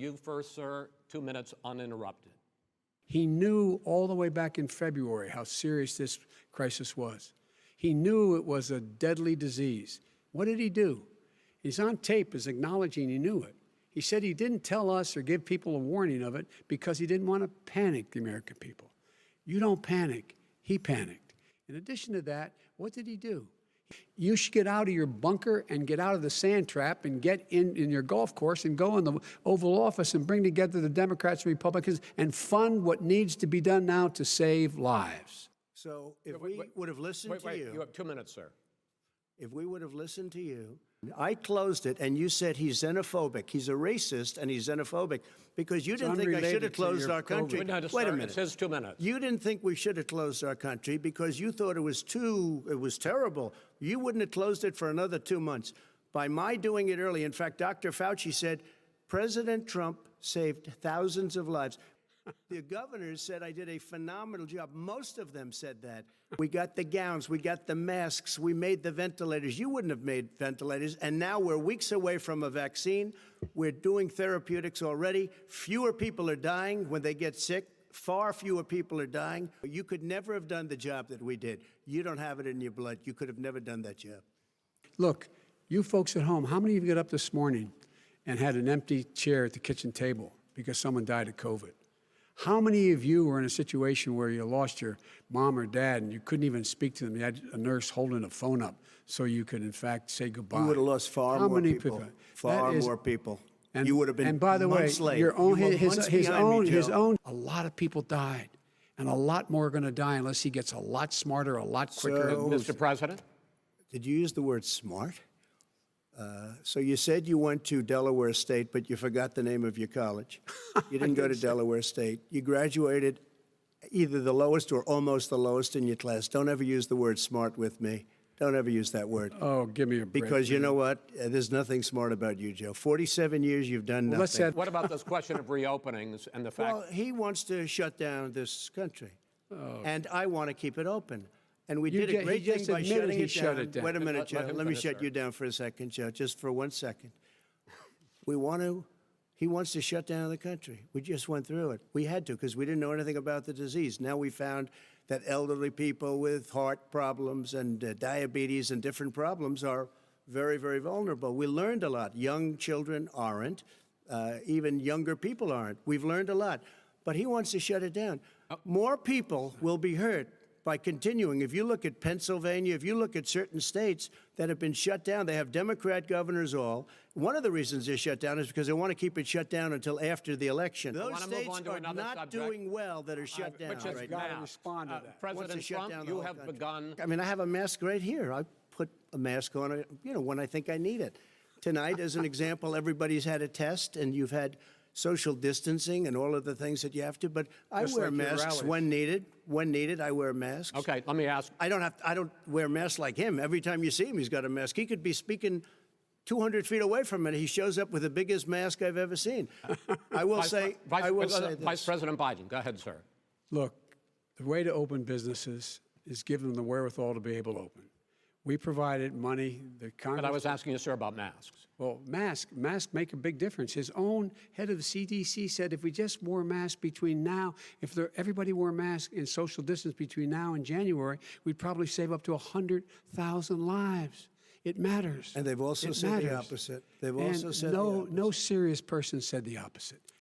You first, sir. 2 minutes uninterrupted. He knew all the way back in February how serious this crisis was. He knew it was a deadly disease. What did he do? He's on tape as acknowledging he knew it. He said he didn't tell us or give people a warning of it because he didn't want to panic the American people. You don't panic. He panicked. In addition to that, what did he do? You should get out of your bunker and get out of the sand trap and get in your golf course and go in the Oval Office and bring together the Democrats and Republicans and fund what needs to be done now to save lives. So if we would have listened to you. You have 2 minutes, sir. If we would have listened to you, I closed it, and you said he's xenophobic. He's a racist, and he's xenophobic because you didn't think I should have closed our country. Wait a minute. It says 2 minutes. You didn't think we should have closed our country because you thought it was terrible. You wouldn't have closed it for another 2 months. By my doing it early, in fact, Dr. Fauci said, President Trump saved thousands of lives. The governors said I did a phenomenal job. Most of them said that. We got the gowns, we got the masks, we made the ventilators. You wouldn't have made ventilators. And now we're weeks away from a vaccine. We're doing therapeutics already. Fewer people are dying when they get sick. Far fewer people are dying. You could never have done the job that we did. You don't have it in your blood. You could have never done that job. Look, you folks at home, how many of you got up this morning and had an empty chair at the kitchen table because someone died of COVID? How many of you were in a situation where you lost your mom or dad and you couldn't even speak to them? You had a nurse holding a phone up so you could, in fact, say goodbye. You would have lost far more people. Far more people. And, you would have been and by the way, late. your own, his own, a a lot of people died. And a lot more are going to die unless he gets a lot smarter, a lot quicker. So, Mr. President? Did you use the word smart? So you said you went to Delaware State, but you forgot the name of your college. You didn't go to Delaware State. You graduated either the lowest or almost the lowest in your class. Don't ever use the word smart with me. Don't ever use that word. Oh, give me a break. Because you know what? There's nothing smart about you, Joe. 47 years, you've done nothing. What about this question of reopenings and the fact... Well, he wants to shut down this country, and I want to keep it open. And we did a great thing by shutting it down. Wait a minute, Joe. Let me shut you down for a second, Joe, just for 1 second. He wants to shut down the country. We just went through it. We had to because we didn't know anything about the disease. Now we found that elderly people with heart problems and diabetes and different problems are very, very vulnerable. We learned a lot. Young children aren't. Even younger people aren't. We've learned a lot. But he wants to shut it down. More people will be hurt by continuing. If you look at Pennsylvania, if you look at certain states that have been shut down, they have Democrat governors all. One of the reasons they're shut down is because they want to keep it shut down until after the election. Those states are not doing well that are shut down right now. Respond to that. President Trump, you have begun... I mean, I have a mask right here. I put a mask on, when I think I need it. Tonight, as an example, everybody's had a test, and you've had social distancing and all of the things that you have to, but I wear masks when needed. When needed, I wear masks. Okay, let me ask. I don't wear masks like him. Every time you see him, he's got a mask. He could be speaking 200 feet away from it. He shows up with the biggest mask I've ever seen. I will say this. Vice President Biden, go ahead, sir. Look, the way to open businesses is give them the wherewithal to be able to open. We provided money. The Congress. But I was asking you, sir, about masks. Well, masks make a big difference. His own head of the CDC said if we just wore masks between now, everybody wore masks and social distance between now and January, we'd probably save up to 100,000 lives. It matters. And they've also said the opposite. They've also said no serious person said the opposite.